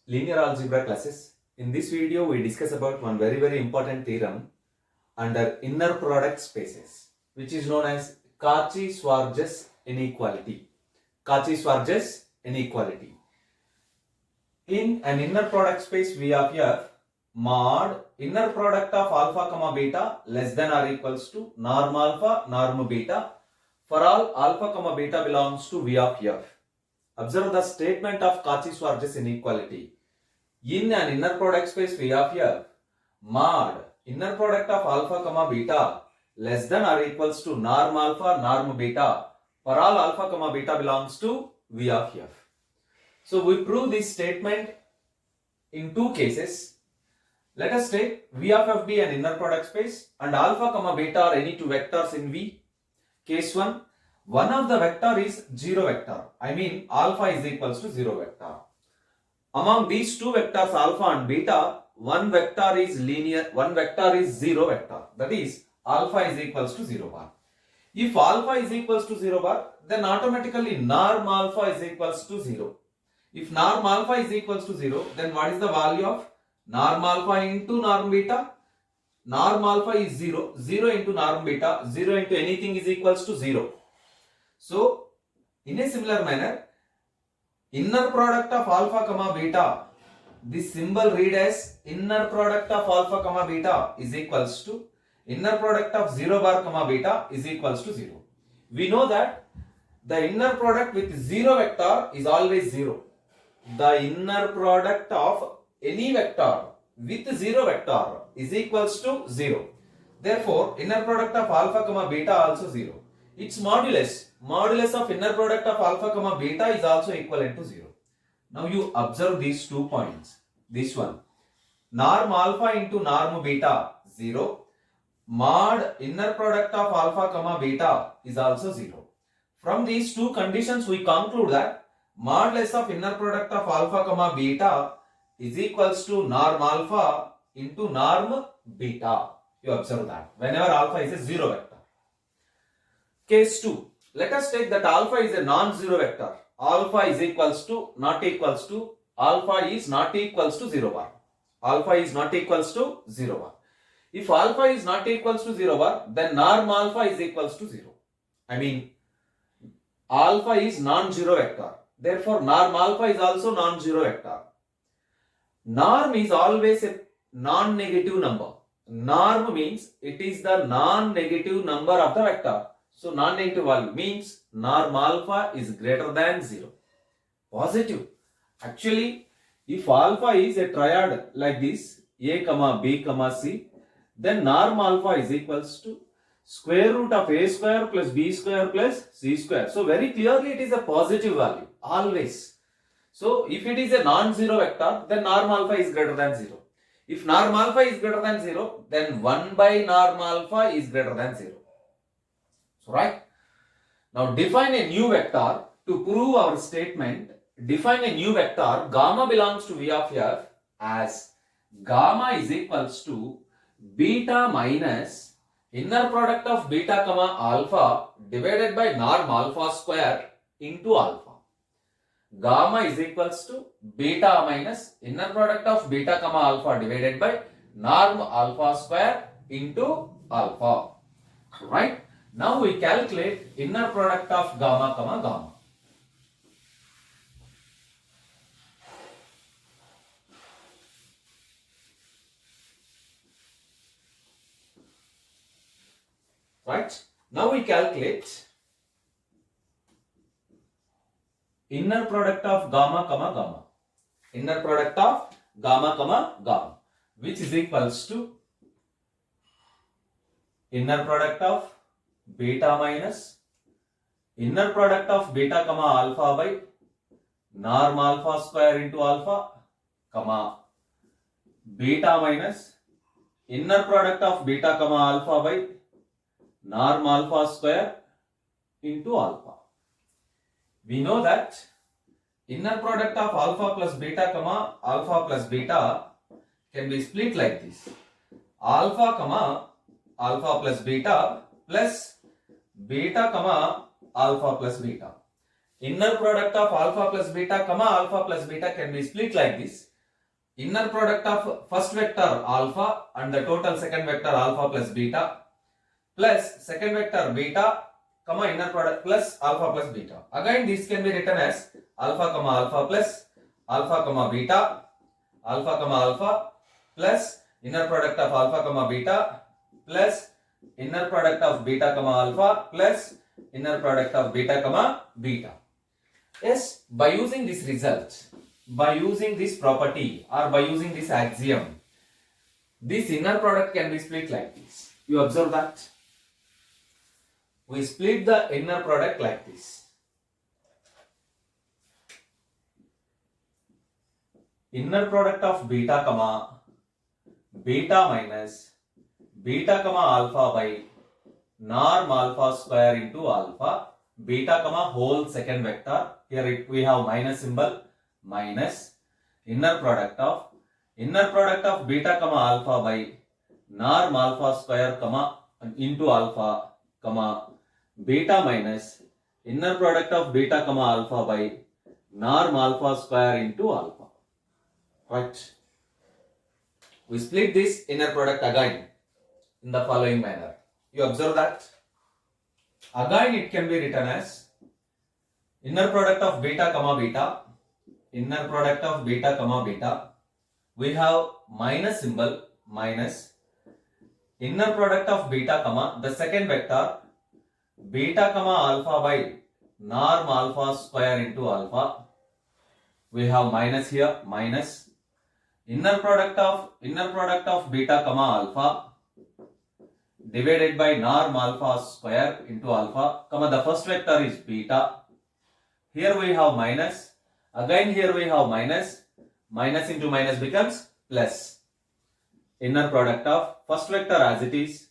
linear algebra classes. In this video, we discuss about one very important theorem under inner product spaces, which is known as Cauchy-Schwartz inequality. Cauchy-Schwartz inequality. In an inner product space, we have here mod inner product of alpha comma beta less than or equals to norm alpha norm beta for all alpha comma beta belongs to V of f. Observe the statement of Cauchy-Schwartz inequality. In an inner product space V of f, mod inner product of alpha comma beta less than or equals to norm alpha norm beta for all alpha comma beta belongs to V of f. So we prove this statement in two cases. Let us take V of f be an inner product space and alpha comma beta are any two vectors in V. Case 1, one of the vector is 0 vector. I mean alpha is equals to 0 vector. Among these two vectors alpha and beta, one vector is linear, one vector is 0 vector. That is alpha is equals to 0 bar. If alpha is equals to 0 bar, then automatically norm alpha is equals to 0. If norm alpha is equals to 0, then what is the value of norm alpha into norm beta? Norm alpha is 0, 0 into norm beta, 0 into anything is equals to 0. So, in a similar manner, inner product of alpha comma beta, this symbol read as inner product of alpha comma beta is equals to inner product of 0 bar comma beta is equals to 0. We know that the inner product with 0 vector is always 0. The inner product of any vector with 0 vector is equals to 0. Therefore, inner product of alpha comma beta also 0. Its modulus of inner product of alpha comma beta is also equivalent to 0. Now you observe these 2 points. This one, norm alpha into norm beta 0. Mod inner product of alpha comma beta is also 0. From these two conditions we conclude that modulus of inner product of alpha comma beta is equals to norm alpha into norm beta. You observe that whenever alpha is a 0 vector. Case 2. Let us take that alpha is a non-zero vector. Alpha is equals to not equals to alpha is not equals to 0 bar. Alpha is not equals to 0 bar. If alpha is not equals to 0 bar, then norm alpha is equals to 0. I mean alpha is non-zero vector. Therefore, norm alpha is also non-zero vector. Norm is always a non-negative number. Norm means it is the non-negative number of the vector. So, non-negative value means norm alpha is greater than 0. Positive. Actually, if alpha is a triad like this, a comma b comma c, then norm alpha is equals to square root of a square plus b square plus c square. So, very clearly it is a positive value. Always. So, if it is a non-zero vector, then norm alpha is greater than 0. If norm alpha is greater than 0, then 1 by norm alpha is greater than 0. So, right? Now, define a new vector to prove our statement. Define a new vector gamma belongs to V of f as gamma is equals to beta minus inner product of beta comma alpha divided by norm alpha square into alpha. Gamma is equals to beta minus inner product of beta comma alpha divided by norm alpha square into alpha. Right? Now we calculate inner product of gamma comma gamma. Right? Now we calculate inner product of gamma comma gamma. Inner product of gamma comma gamma, which is equals to inner product of beta minus inner product of beta comma alpha by norm alpha square into alpha comma beta minus inner product of beta comma alpha by norm alpha square into alpha. We know that inner product of alpha plus beta comma alpha plus beta can be split like this. Alpha comma alpha plus beta plus beta comma alpha plus beta. Inner product of alpha plus beta comma alpha plus beta can be split like this. inner product of first vector alpha and the total second vector alpha plus beta plus second vector beta comma inner product plus alpha plus beta. Again this can be written as alpha comma alpha plus alpha comma beta alpha comma alpha plus inner product of alpha comma beta plus inner product of beta comma alpha plus inner product of beta comma beta. Yes, by using this result, by using this property or by using this axiom, this inner product can be split like this. You observe that? We split the inner product like this. Inner product of beta comma beta minus beta comma alpha by norm alpha square into alpha beta comma whole second vector. Here we have minus symbol, minus inner product of beta comma alpha by norm alpha square comma into alpha comma beta minus inner product of beta comma alpha by norm alpha square into alpha. Right. We split this inner product again in the following manner. You observe that? Again it can be written as inner product of beta comma beta, inner product of beta comma beta. We have minus symbol, minus inner product of beta comma the second vector beta comma alpha by norm alpha square into alpha. We have minus here, minus inner product of beta comma alpha divided by norm alpha square into alpha comma the first vector is beta. Here we have minus, again here we have minus, minus into minus becomes plus. Inner product of first vector as it is,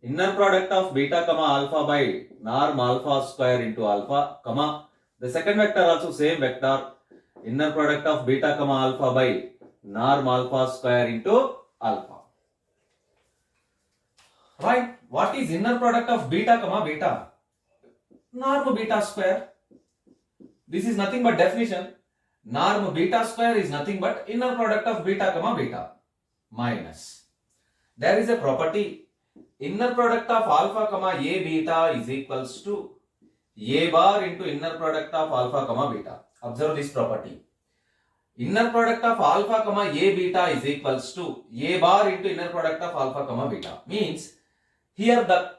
inner product of beta comma alpha by norm alpha square into alpha comma the second vector also same vector, inner product of beta comma alpha by norm alpha square into alpha. Right? What is inner product of beta comma beta? Norm beta square. This is nothing but definition. Norm beta square is nothing but inner product of beta comma beta minus. There is a property. Inner product of alpha comma a beta is equals to a bar into inner product of alpha comma beta. Observe this property. Inner product of alpha comma a beta is equals to a bar into inner product of alpha comma beta. Means here the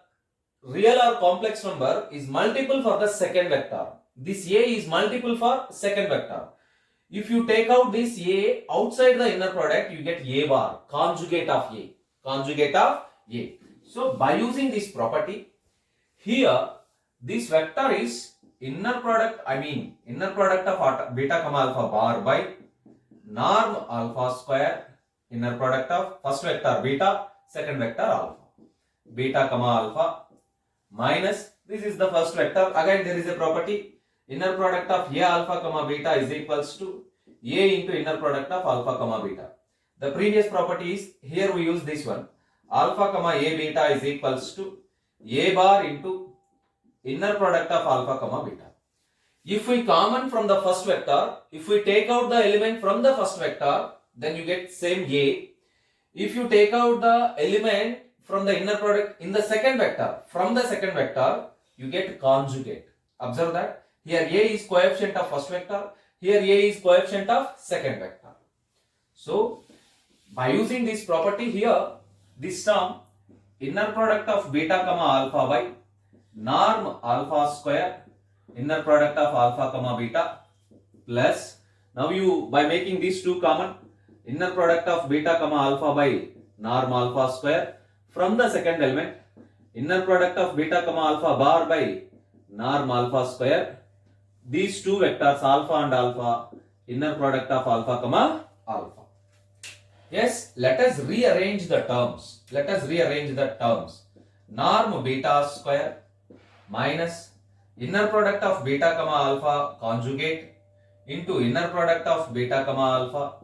real or complex number is multiple for the second vector. This a is multiple for second vector. If you take out this a outside the inner product, you get a bar, conjugate of a. Conjugate of a. So by using this property, here this vector is inner product of beta comma alpha bar by norm alpha square, inner product of first vector beta, second vector alpha. Beta comma alpha minus, this is the first vector. Again there is a property, inner product of a alpha comma beta is equals to a into inner product of alpha comma beta. The previous property is, here we use this one, alpha comma a beta is equals to a bar into inner product of alpha comma beta. If we common from the first vector, if we take out the element from the first vector, then you get same a. If you take out the element from the inner product in the second vector, from the second vector, you get conjugate. Observe that. Here a is coefficient of first vector, here a is coefficient of second vector. So, by using this property here, this term, inner product of beta comma alpha by norm alpha square, inner product of alpha comma beta plus, now you by making these two common, inner product of beta comma alpha by norm alpha square from the second element, inner product of beta comma alpha bar by norm alpha square, these two vectors alpha and alpha, inner product of alpha comma alpha. Yes, let us rearrange the terms. Norm beta square minus inner product of beta comma alpha conjugate into inner product of beta comma alpha,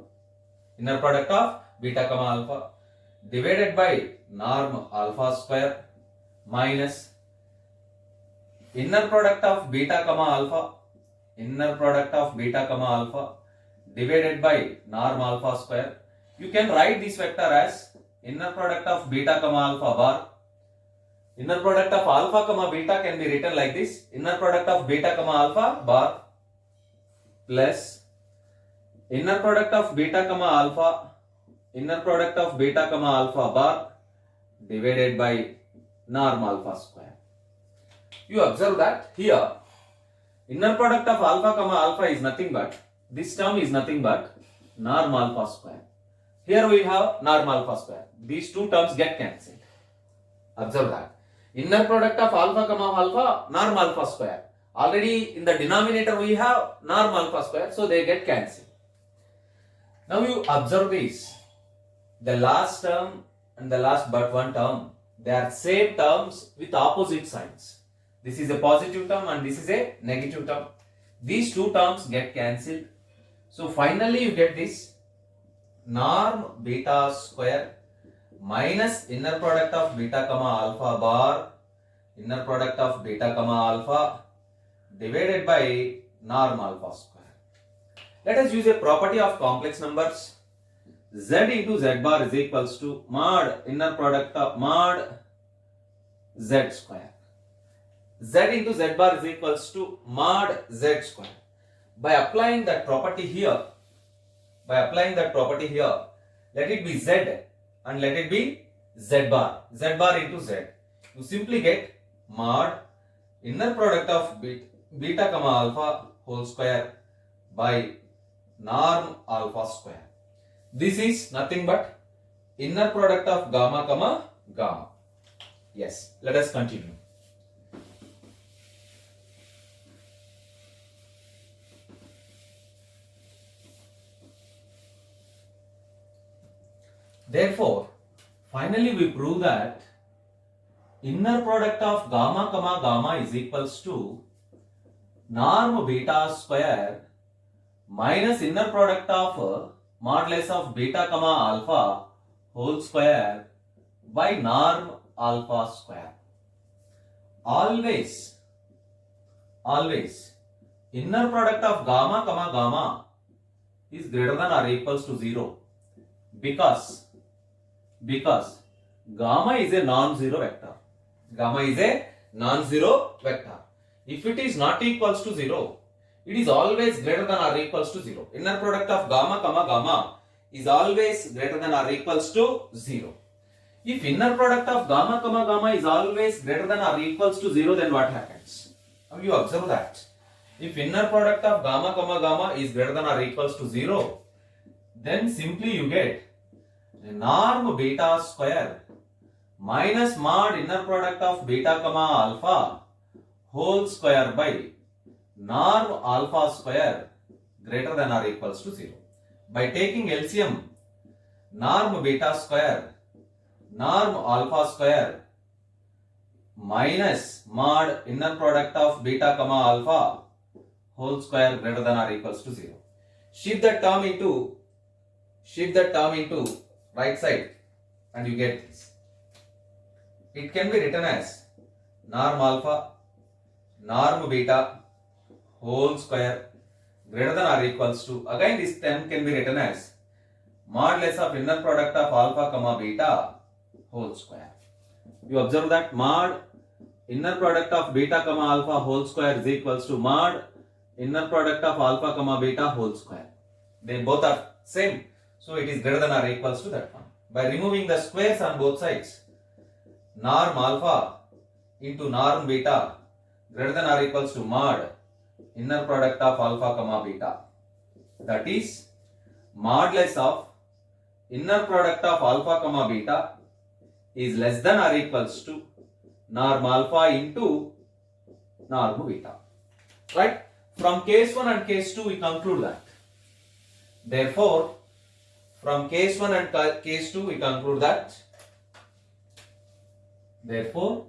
divided by norm alpha square minus inner product of beta comma alpha divided by norm alpha square You can write this vector as inner product of beta comma alpha bar. Inner product of alpha comma beta can be written like this. Inner product of beta comma alpha bar plus inner product of beta comma alpha, inner product of beta comma alpha bar divided by norm alpha square. You observe that here inner product of alpha comma alpha is nothing but, this term is nothing but norm alpha square. Here we have norm alpha square. These two terms get cancelled. Observe that. Inner product of alpha comma alpha, norm alpha square. Already in the denominator we have norm alpha square, so they get cancelled. Now you observe this. The last term and the last but one term, they are same terms with opposite signs. This is a positive term and this is a negative term. These two terms get cancelled. So finally you get this norm beta square minus inner product of beta comma alpha bar, inner product of beta comma alpha divided by norm alpha square. Let us use a property of complex numbers. Z into Z bar is equals to mod inner product of mod Z square. Z into Z bar is equals to mod Z square. By applying that property here, let it be Z and let it be Z bar into Z. You simply get mod inner product of beta comma alpha whole square by norm alpha square. This is nothing but inner product of gamma comma gamma. Yes, let us continue. Therefore, finally we prove that inner product of gamma comma gamma is equals to norm beta square minus inner product of modulus of beta comma alpha whole square by norm alpha square. Always inner product of gamma comma gamma is greater than or equals to 0 because gamma is a non-zero vector. If it is not equals to 0, it is always greater than or equals to 0. Inner product of gamma comma gamma is always greater than or equals to 0. If inner product of gamma comma gamma is always greater than or equals to 0, then what happens? Now you observe that. If inner product of gamma comma gamma is greater than or equals to 0, then simply you get norm beta square minus mod inner product of beta comma alpha whole square by norm alpha square greater than or equals to 0. By taking LCM, norm beta square, norm alpha square minus mod inner product of beta comma alpha whole square greater than or equals to 0. Shift that term into right side and you get this. It can be written as norm alpha, norm beta whole square greater than or equals to, again this term can be written as modulus of inner product of alpha comma beta whole square. You observe that mod inner product of beta comma alpha whole square is equals to mod inner product of alpha comma beta whole square. They both are same, so it is greater than or equals to that one. By removing the squares on both sides, norm alpha into norm beta greater than or equals to mod inner product of alpha comma beta. That is modulus of inner product of alpha comma beta is less than or equals to norm alpha into norm beta. Right? From case 1 and case 2 we conclude that. Therefore, from case 1 and case 2 we conclude that. Therefore,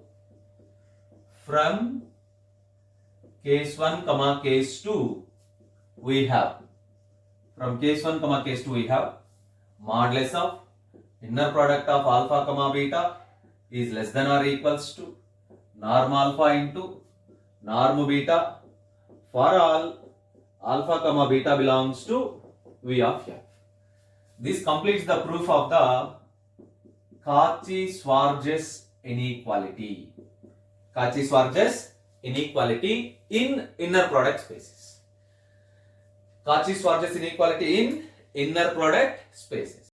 from case 1 comma case 2 we have modulus of inner product of alpha comma beta is less than or equals to norm alpha into norm beta for all alpha comma beta belongs to V of f. This completes the proof of the Cauchy-Schwartz inequality. Cauchy-Schwartz inequality in inner product spaces. Cauchy-Schwartz inequality in inner product spaces.